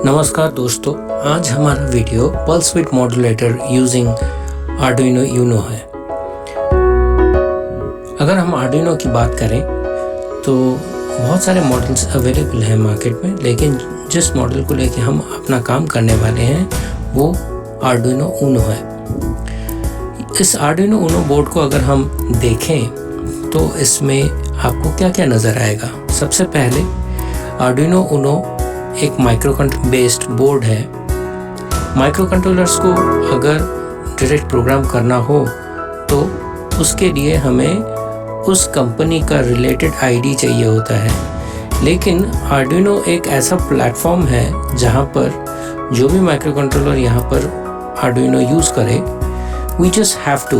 नमस्कार दोस्तों, आज हमारा video pulse width modulator using Arduino Uno है। अगर हम आर्डुइनो की बात करें तो बहुत सारे मॉडल्स अवेलेबल हैं मार्केट में, लेकिन जिस मॉडल को लेके हम अपना काम करने वाले हैं वो आर्डुइनो यूनो है। इस आर्डुइनो यूनो बोर्ड को अगर हम देखें तो इसमें आपको क्या क्या नज़र आएगा। सबसे पहले आर्डुइनो यूनो एक माइक्रोकंट्रोलर बेस्ड बोर्ड है। माइक्रो कंट्रोलर्स को अगर डायरेक्ट प्रोग्राम करना हो तो उसके लिए हमें उस कंपनी का रिलेटेड आईडी चाहिए होता है, लेकिन आर्डुइनो एक ऐसा प्लेटफॉर्म है जहां पर जो भी माइक्रो कंट्रोलर यहाँ पर आर्डुइनो यूज़ करे, we just have to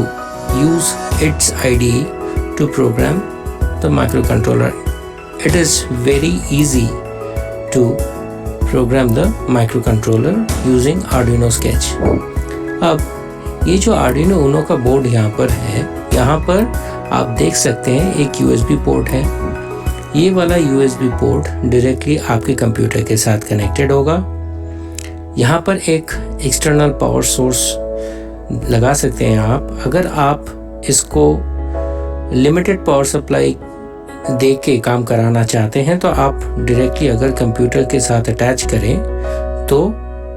use its ID to program the microcontroller. It is very easy to program the microcontroller using Arduino Sketch। अब ये जो Arduino Uno का बोर्ड यहाँ पर है, यहाँ पर आप देख सकते हैं एक USB पोर्ट है। ये वाला USB पोर्ट डायरेक्टली आपके कंप्यूटर के साथ कनेक्टेड होगा। यहाँ पर एक एक्सटर्नल पावर सोर्स लगा सकते हैं आप। अगर आप इसको लिमिटेड पावर सप्लाई दे के काम कराना चाहते हैं तो आप डायरेक्टली अगर कंप्यूटर के साथ अटैच करें तो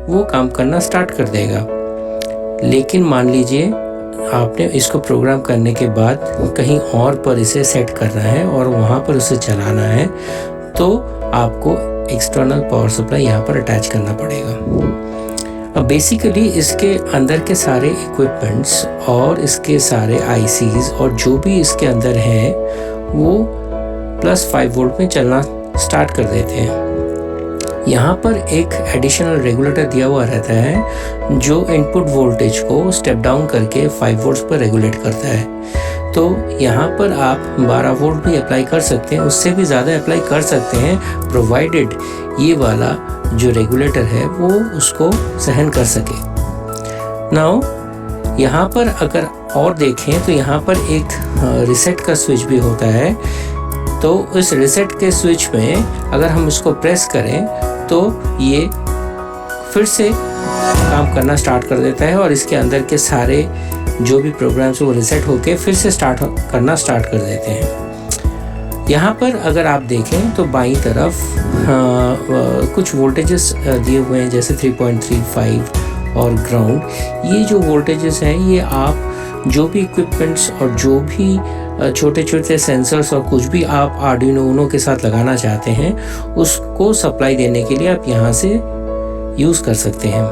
वो काम करना स्टार्ट कर देगा। लेकिन मान लीजिए आपने इसको प्रोग्राम करने के बाद कहीं और पर इसे सेट करना है और वहाँ पर उसे चलाना है, तो आपको एक्सटर्नल पावर सप्लाई यहाँ पर अटैच करना पड़ेगा। अब बेसिकली इसके अंदर के सारे इक्विपमेंट्स और इसके सारे आईसीज और जो भी इसके अंदर हैं वो +5 वोल्ट में चलना स्टार्ट कर देते हैं। यहाँ पर एक एडिशनल रेगुलेटर दिया हुआ रहता है जो इनपुट वोल्टेज को स्टेप डाउन करके 5 वोल्ट्स पर रेगुलेट करता है। तो यहाँ पर आप 12 वोल्ट भी अप्लाई कर सकते हैं, उससे भी ज़्यादा अप्लाई कर सकते हैं, प्रोवाइडेड ये वाला जो रेगुलेटर है वो उसको सहन कर सके। नाउ यहाँ पर अगर और देखें तो यहाँ पर एक रीसेट का स्विच भी होता है। तो इस रीसेट के स्विच में अगर हम इसको प्रेस करें तो ये फिर से काम करना स्टार्ट कर देता है और इसके अंदर के सारे जो भी प्रोग्राम्स वो रीसेट होके फिर से करना स्टार्ट कर देते हैं। यहाँ पर अगर आप देखें तो बाईं तरफ कुछ वोल्टेजेस दिए हुए हैं, जैसे 3.35 और ग्राउंड। ये जो वोल्टेजेस हैं ये आप जो भी इक्विपमेंट्स और जो भी छोटे छोटे सेंसर्स और कुछ भी आप आर्डुइनो यूनो के साथ लगाना चाहते हैं उसको सप्लाई देने के लिए आप यहाँ से यूज़ कर सकते हैं।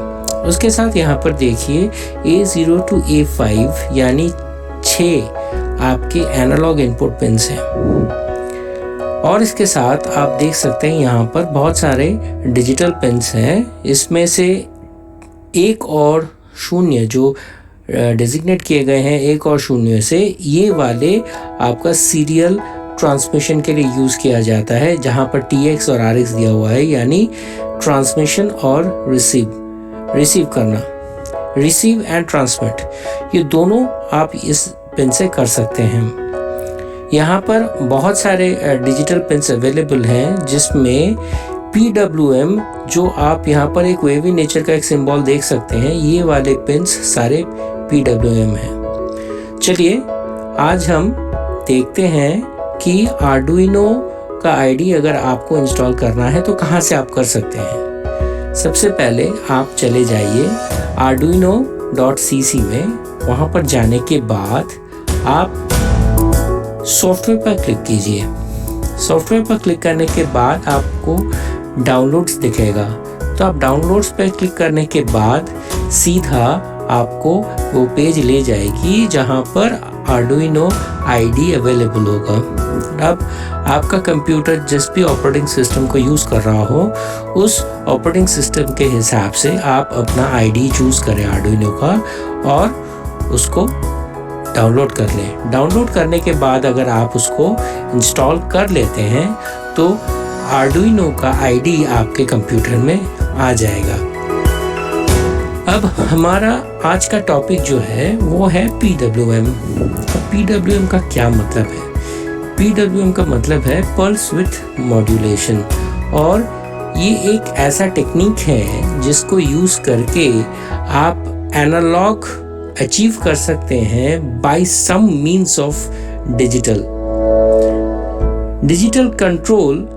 उसके साथ यहाँ पर देखिए A0 to A5 यानी 6 आपके एनालॉग इनपुट पिन्स हैं। और इसके साथ आप देख सकते हैं यहाँ पर बहुत सारे डिजिटल पिन्स हैं। इसमें से 1 और 0 जो डेजिग्नेट किए गए हैं, 1 और 0 से, ये वाले आपका सीरियल ट्रांसमिशन के लिए यूज़ किया जाता है, जहाँ पर TX और RX दिया हुआ है, यानी ट्रांसमिशन और रिसीव करना, रिसीव एंड ट्रांसमिट, ये दोनों आप इस पिन से कर सकते हैं। यहाँ पर बहुत सारे डिजिटल पिन्स अवेलेबल हैं, जिसमें PWM जो आप यहाँ पर एक वेवी नेचर का एक सिंबल देख सकते हैं, ये वाले पिन्स सारे PWM हैं। चलिए आज हम देखते हैं कि आर्डुइनो का आईडी अगर आपको इंस्टॉल करना है तो कहाँ से आप कर सकते हैं। सबसे पहले आप चले जाइए arduino.cc में। वहाँ पर जाने के बाद आप सॉफ्टवेयर पर क्लिक कीजिए। सॉफ्टवेयर पर क्लिक करने के बाद आपको डाउनलोड्स दिखेगा, तो आप डाउनलोड्स पर क्लिक करने के बाद सीधा आपको वो पेज ले जाएगी जहाँ पर आर्डुइनो आईडी अवेलेबल होगा। अब आपका कंप्यूटर जिस भी ऑपरेटिंग सिस्टम को यूज़ कर रहा हो उस ऑपरेटिंग सिस्टम के हिसाब से आप अपना आईडी चूज़ करें आर्डुइनो का और उसको डाउनलोड कर लें। डाउनलोड करने के बाद अगर आप उसको इंस्टॉल कर लेते हैं तो आर्डुइनो का आईडी आपके कंप्यूटर में आ जाएगा। अब हमारा आज का टॉपिक जो है वो है PWM। PWM का क्या मतलब है? PWM का मतलब है पल्स विथ मॉड्यूलेशन, और ये एक ऐसा टेक्निक है जिसको यूज़ करके आप एनालॉग अचीव कर सकते हैं by some means of digital control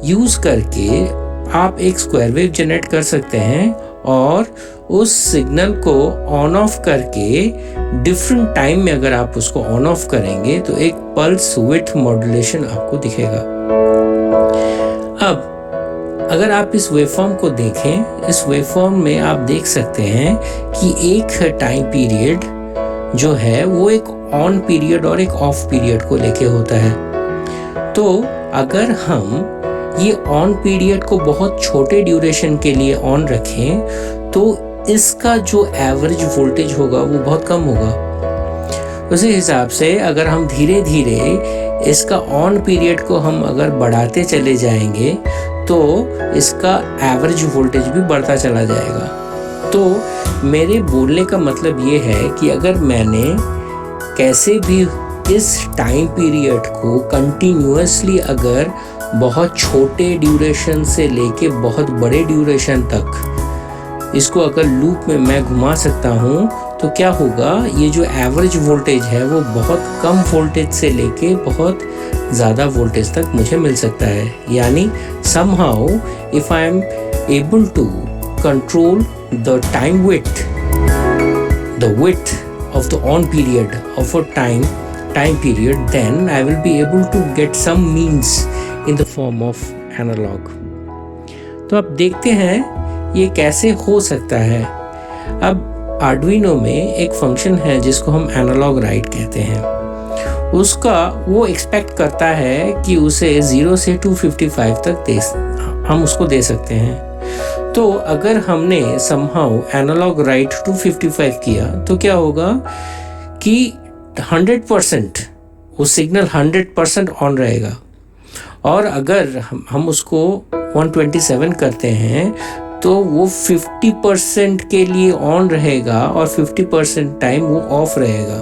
use करके आप एक स्क्वायर वेव जनरेट कर सकते हैं और उस सिग्नल को ऑन ऑफ करके डिफरेंट टाइम में अगर आप उसको ऑन ऑफ करेंगे तो एक पल्स विड्थ मॉड्यूलेशन आपको दिखेगा। अब अगर आप इस वेवफॉर्म को देखें, इस वेवफॉर्म में आप देख सकते हैं कि एक टाइम पीरियड जो है वो एक ऑन पीरियड और एक ऑफ पीरियड को लेके होता है। तो अगर हम ये ऑन पीरियड को बहुत छोटे ड्यूरेशन के लिए ऑन रखें तो इसका जो एवरेज वोल्टेज होगा वो बहुत कम होगा। उसी हिसाब से अगर हम धीरे धीरे इसका ऑन पीरियड को हम अगर बढ़ाते चले जाएंगे तो इसका एवरेज वोल्टेज भी बढ़ता चला जाएगा। तो मेरे बोलने का मतलब ये है कि अगर मैंने कैसे भी इस टाइम पीरियड को कंटिन्यूअसली अगर बहुत छोटे ड्यूरेशन से लेके बहुत बड़े ड्यूरेशन तक इसको अगर लूप में मैं घुमा सकता हूँ तो क्या होगा, ये जो एवरेज वोल्टेज है वो बहुत कम वोल्टेज से लेके बहुत ज़्यादा वोल्टेज तक मुझे मिल सकता है। यानी somehow if I am able to control the time width, the width of the on period of a time period, then I will be able to get some means in the form of analog। तो अब देखते हैं ये कैसे हो सकता है। अब आर्डुइनो में एक फंक्शन है जिसको हम एनालॉग राइट कहते हैं। उसका वो एक्सपेक्ट करता है कि उसे 0 से 255 तक हम उसको दे सकते हैं। तो अगर हमने somehow एनालॉग राइट 255 किया तो क्या होगा कि 100% वो सिग्नल 100% ऑन रहेगा। और अगर हम उसको 127 करते हैं तो वो 50% के लिए ऑन रहेगा और 50% टाइम वो ऑफ रहेगा।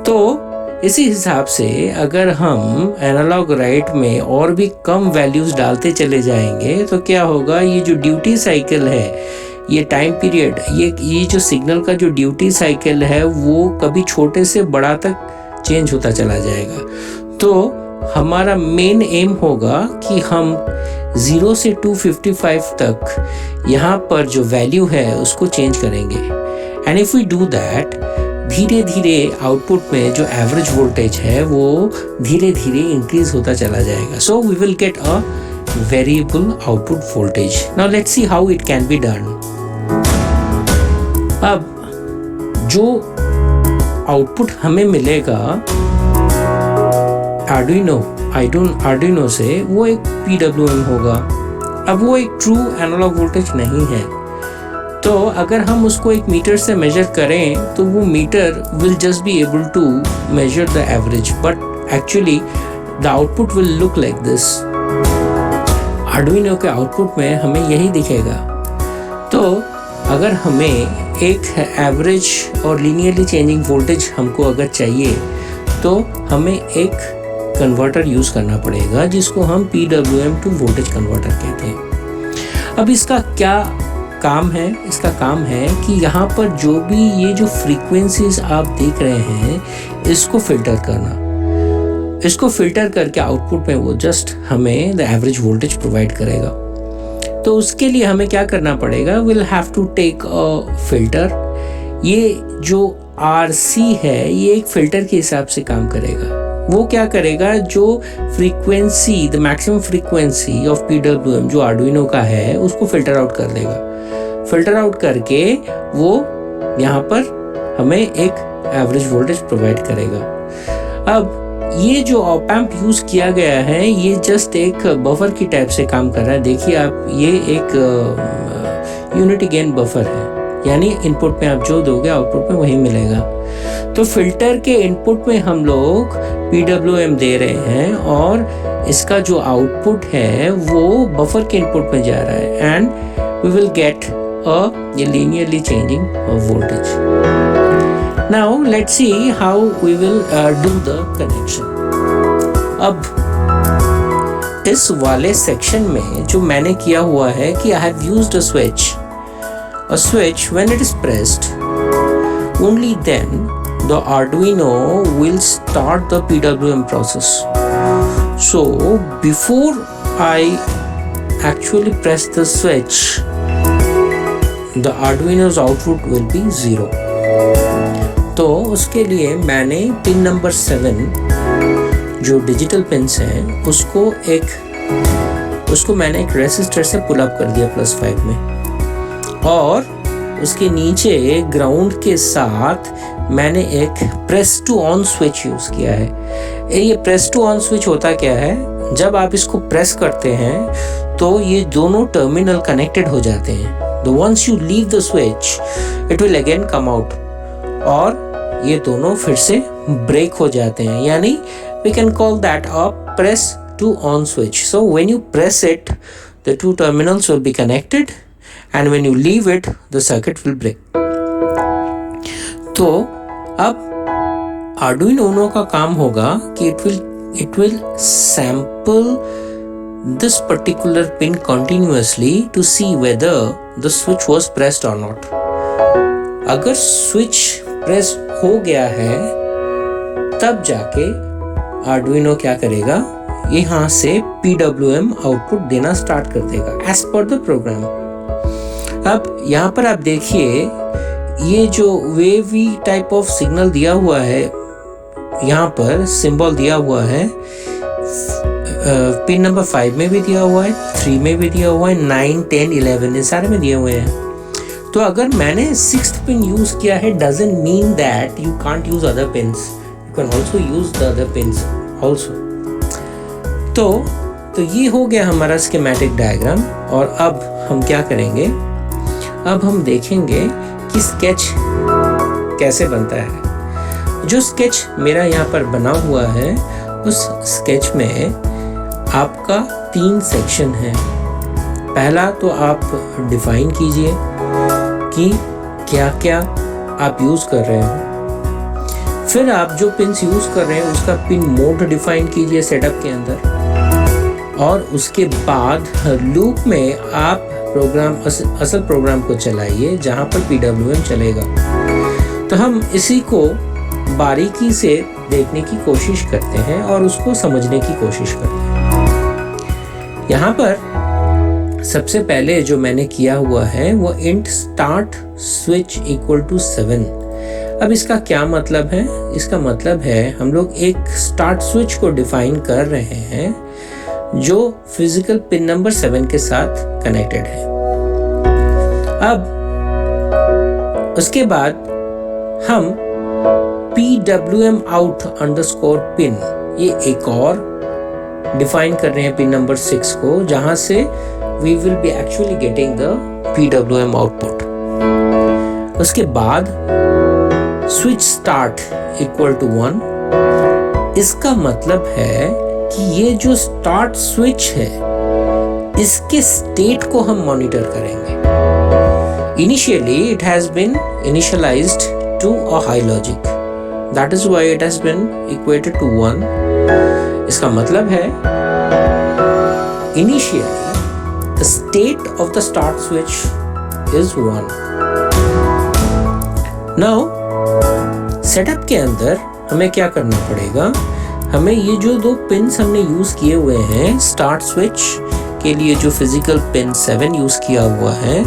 तो इसी हिसाब से अगर हम एनालॉग राइट में और भी कम वैल्यूज डालते चले जाएंगे तो क्या होगा, ये जो ड्यूटी साइकिल है, ये टाइम पीरियड, ये जो सिग्नल का जो ड्यूटी साइकिल है वो कभी छोटे से बड़ा तक चेंज होता चला जाएगा। तो हमारा मेन एम होगा कि हम 0 से 255 तक यहाँ पर जो वैल्यू है उसको चेंज करेंगे। And if we do that, धीरे धीरे आउटपुट में जो एवरेज वोल्टेज है वो धीरे धीरे इंक्रीज होता चला जाएगा। So we will get a variable output voltage. Now let's see how it can be done. अब जो आउटपुट हमें मिलेगा आर्डुइनो से वो एक PWM होगा। अब वो एक ट्रू एनालॉग वोल्टेज नहीं है, तो अगर हम उसको एक मीटर से मेजर करें तो वो meter will just be able to measure the average, but actually the output will look like this. Arduino के आउटपुट में हमें यही दिखेगा। तो अगर हमें एक एवरेज और लीनियरली चेंजिंग वोल्टेज हमको अगर चाहिए तो हमें एक कन्वर्टर यूज़ करना पड़ेगा जिसको हम PWM टू वोल्टेज कन्वर्टर कहते हैं। अब इसका क्या काम है? इसका काम है कि यहाँ पर जो भी ये जो फ्रीक्वेंसीज आप देख रहे हैं इसको फिल्टर करना। इसको फिल्टर करके आउटपुट में वो जस्ट हमें द एवरेज वोल्टेज प्रोवाइड करेगा। तो उसके लिए हमें क्या करना पड़ेगा, will have to take a filter. ये जो RC है ये एक फिल्टर के हिसाब से काम करेगा। वो क्या करेगा, जो frequency, the maximum frequency of PWM जो आर्डुइनो का है उसको फिल्टर आउट कर देगा। फिल्टर आउट करके वो यहाँ पर हमें एक एवरेज वोल्टेज प्रोवाइड करेगा। अब ये जो ऑप एम्प यूज़ किया गया है ये जस्ट एक बफर की टाइप से काम कर रहा है। देखिए आप, ये एक यूनिटी गेन बफर है, यानी इनपुट में आप जो दोगे आउटपुट में वही मिलेगा। तो फिल्टर के इनपुट में हम लोग PWM दे रहे हैं और इसका जो आउटपुट है वो बफर के इनपुट में जा रहा है and we will get a linearly changing voltage. Now let's see how we will do the connection. अब इस वाले सेक्शन में जो मैंने किया हुआ है कि I have used a switch when it is pressed, only then the Arduino will start the PWM process. So before I actually press the switch, the Arduino's output will be 0. तो उसके लिए मैंने पिन नंबर 7 जो digital pins हैं उसको मैंने एक resistor से पुल अप कर दिया +5 में, और उसके नीचे ग्राउंड के साथ मैंने एक press to on switch use किया है। ये प्रेस टू ऑन स्विच होता क्या है, जब आप इसको प्रेस करते हैं तो ये दोनों टर्मिनल कनेक्टेड हो जाते हैं। The once you leave the switch, it will again come out, और ये दोनों फिर से ब्रेक हो जाते हैं, यानी we can call that a press to on switch. So when you press it, the two terminals will be connected, and when you leave it, the circuit will break. तो अब Arduino Uno का काम होगा कि it will sample this particular pin continuously to see whether the switch was pressed or not. अगर switch press हो गया है तब जाके Arduino क्या करेगा, यहाँ से PWM आउटपुट देना स्टार्ट कर देगा as per the program. अब यहाँ पर आप देखिए ये जो वेवी टाइप ऑफ सिग्नल दिया हुआ है, यहाँ पर सिंबल दिया हुआ है, पिन नंबर 5 में भी दिया हुआ है, 3 में भी दिया हुआ है, 9, 10, 11 इस सारे में दिए हुए हैं। तो अगर मैंने 6th पिन यूज किया है doesn't mean that you can't use other pins. You can also use the other pins also. तो ये हो गया हमारा स्कीमेटिक डायग्राम। और अब हम क्या करेंगे, अब हम देखेंगे कि स्केच कैसे बनता है। जो स्केच मेरा यहाँ पर बना हुआ है, उस स्केच में आपका 3 सेक्शन है। पहला तो आप डिफाइन कीजिए कि क्या क्या आप यूज़ कर रहे हो, फिर आप जो पिन्स यूज़ कर रहे हैं उसका पिन मोड डिफाइन कीजिए सेटअप के अंदर, और उसके बाद लूप में आप असल प्रोग्राम को चलाइए जहाँ पर PWM चलेगा। तो हम इसी को बारीकी से देखने की कोशिश करते हैं और उसको समझने की कोशिश करते हैं। यहाँ पर सबसे पहले जो मैंने किया हुआ है वो int start switch = 7। अब इसका क्या मतलब है, इसका मतलब है हम लोग एक स्टार्ट स्विच को डिफाइन कर रहे हैं जो फिजिकल पिन नंबर 7 के साथ कनेक्टेड है। अब उसके बाद हम PWM out _ pin ये एक और डिफाइन कर रहे हैं पिन नंबर 6 को, जहां से we will be actually getting the PWM output। उसके बाद स्विच स्टार्ट = 1। इसका मतलब है कि ये जो स्टार्ट स्विच है इसके स्टेट को हम मॉनिटर करेंगे। Initially it has been initialized to a high logic, that is why it has been equated to 1। इसका मतलब है initially the state of the start switch is 1। Now setup के अंदर हमें क्या करना पड़ेगा, हमें ये जो 2 पिन्स हमने यूज किए हुए हैं, स्टार्ट स्विच के लिए जो फिजिकल पिन 7 यूज किया हुआ है,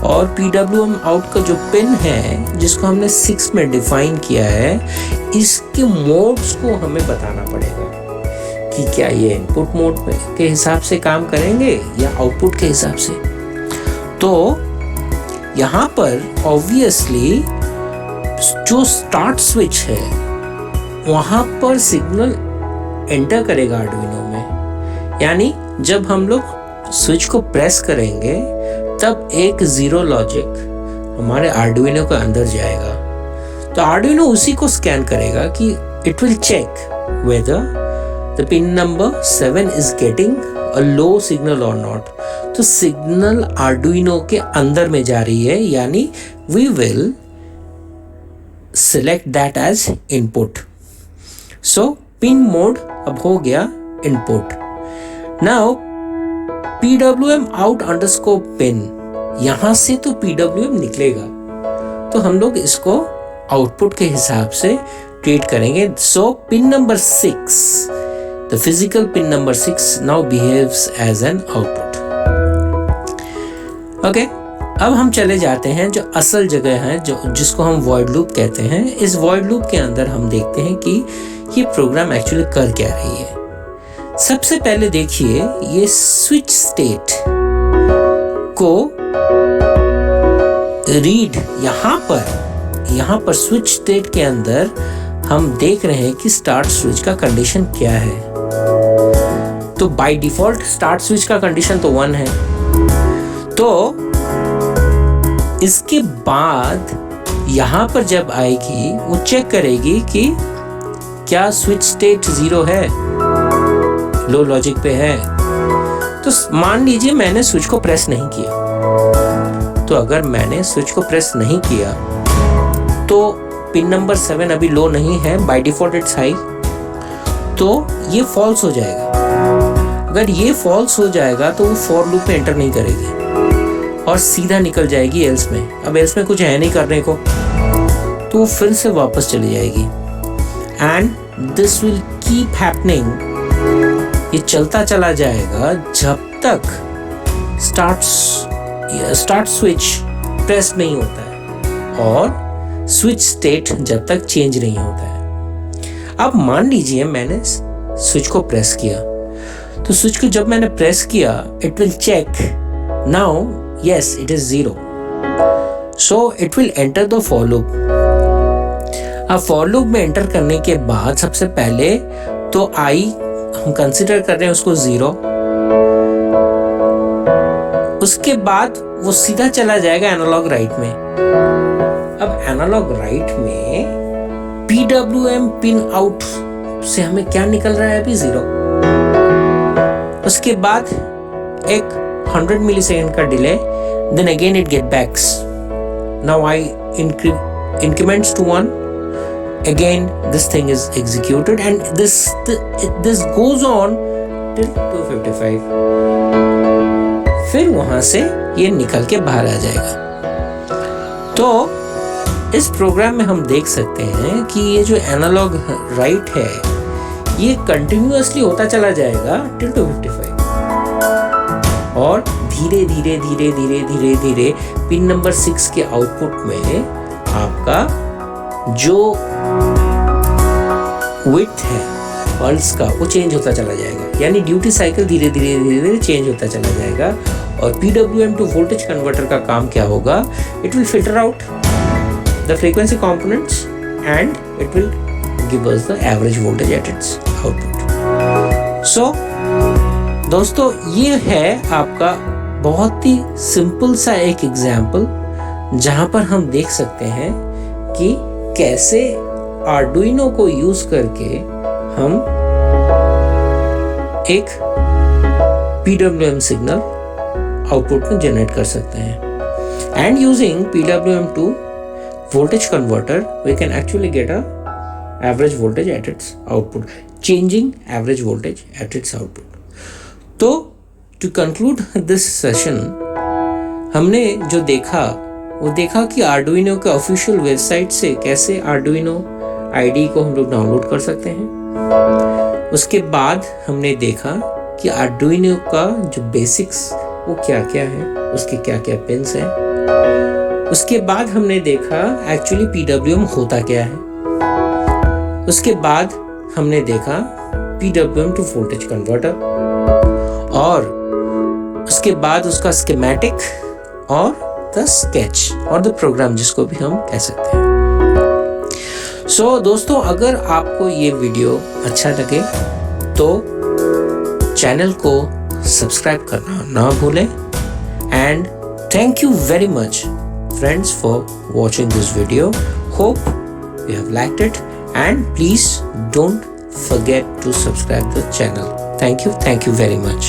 और PWM आउट का जो पिन है जिसको हमने 6 में डिफाइन किया है, इसके मोड्स को हमें बताना पड़ेगा कि क्या ये इनपुट मोड के हिसाब से काम करेंगे या आउटपुट के हिसाब से। तो यहाँ पर ऑब्वियसली जो स्टार्ट स्विच है वहाँ पर सिग्नल एंटर करेगा आर्डुइनो में, यानी जब हम लोग स्विच को प्रेस करेंगे तब एक 0 लॉजिक हमारे आर्डुइनो के अंदर जाएगा। तो आर्डुइनो उसी को स्कैन करेगा कि it will check whether the pin number 7 is getting a low signal और नॉट। तो सिग्नल आर्डुइनो के अंदर में जा रही है, यानी we will select that as input. So pin mode अब हो गया input. Now PWM out underscore pin, यहाँ से तो PWM निकलेगा, तो हम लोग इसको आउटपुट के हिसाब से ट्रीट करेंगे. So pin number 6, the physical pin number 6 now behaves as an output. Okay, अब हम चले जाते हैं जो असल जगह है, जो जिसको हम वॉइड लूप कहते हैं. इस वॉइड लूप के अंदर हम देखते हैं कि ये प्रोग्राम एक्चुअली कर क्या रही है. सबसे पहले देखिए, ये स्विच स्टेट को रीड यहाँ पर स्विच स्टेट के अंदर हम देख रहे हैं कि स्टार्ट स्विच का कंडीशन क्या है. तो बाय डिफॉल्ट स्टार्ट स्विच का कंडीशन तो 1 है. तो इसके बाद यहाँ पर जब आएगी वो चेक करेगी कि क्या स्विच स्टेट 0 है, लो लॉजिक पे है. तो मान लीजिए मैंने स्विच को प्रेस नहीं किया. तो अगर मैंने स्विच को प्रेस नहीं किया तो पिन नंबर 7 अभी लो नहीं है, बाय डिफॉल्ट इट्स हाई, तो ये फॉल्स हो जाएगा. अगर ये फॉल्स हो जाएगा तो वो फॉर लूप में एंटर नहीं करेगी और सीधा निकल जाएगी एल्स में. अब एल्स में कुछ है नहीं करने को, तो वो फिर से वापस चली जाएगी. And this will keep happening. ये चलता चला जाएगा जब तक स्टार्ट स्विच प्रेस नहीं होता है और स्विच स्टेट जब तक चेंज नहीं होता है. अब मान लीजिए मैंने स्विच को प्रेस किया, तो स्विच को जब मैंने प्रेस किया, it will check now yes it is 0, so it will enter the for loop. अब फॉर लूप में एंटर करने के बाद सबसे पहले तो आई हम कंसीडर कर रहे हैं उसको 0. उसके बाद वो सीधा चला जाएगा एनालॉग राइट में. अब एनालॉग राइट में PWM पिन आउट से हमें क्या निकल रहा है अभी 0. उसके बाद एक 100 मिलीसेकंड का delay, then again it get backs. Now I increments to 1. Again this thing is executed and this goes on till 255. फिर वहां से ये निकल के बाहर आ जाएगा. तो इस प्रोग्राम में हम देख सकते हैं कि ये जो एनालॉग राइट है ये कंटिन्यूअसली होता चला जाएगा till 255 और धीरे धीरे धीरे धीरे धीरे धीरे पिन नंबर 6 के आउटपुट में आपका जो विड्थ है पल्स का वो चेंज होता चला जाएगा. यानी ड्यूटी साइकिल धीरे धीरे धीरे धीरे चेंज होता चला जाएगा. और PWM टू वोल्टेज कन्वर्टर का काम क्या होगा, it will filter out the frequency components and it will give us the average voltage at its output. So दोस्तों, ये है आपका बहुत ही सिंपल सा एक एग्जाम्पल जहां पर हम देख सकते हैं कि कैसे आर्डुइनो को यूज करके हम एक PWM सिग्नल आउटपुट में जनरेट कर सकते हैं. And using PWM to voltage converter we can actually get a average voltage at its output, changing average voltage at its output. तो टू कंक्लूड दिस सेशन, हमने जो देखा वो देखा कि आर्डुइनो के ऑफिशियल वेबसाइट से कैसे आर्डुइनो आईडी को हम लोग डाउनलोड कर सकते हैं. उसके बाद हमने देखा कि आर्डुइनो का जो बेसिक्स वो क्या क्या है, उसके क्या क्या पिन्स हैं. उसके बाद हमने देखा एक्चुअली PWM होता क्या है. उसके बाद हमने देखा PWM टू वोल्टेज कन्वर्टर और उसके बाद उसका स्कीमेटिक और द स्केच और द प्रोग्राम जिसको भी हम कह सकते हैं. सो दोस्तों, अगर आपको ये वीडियो अच्छा लगे तो चैनल को सब्सक्राइब करना ना भूलें. And thank you very much friends for watching this video. Hope you have liked it and please don't forget to subscribe the channel. Thank you very much.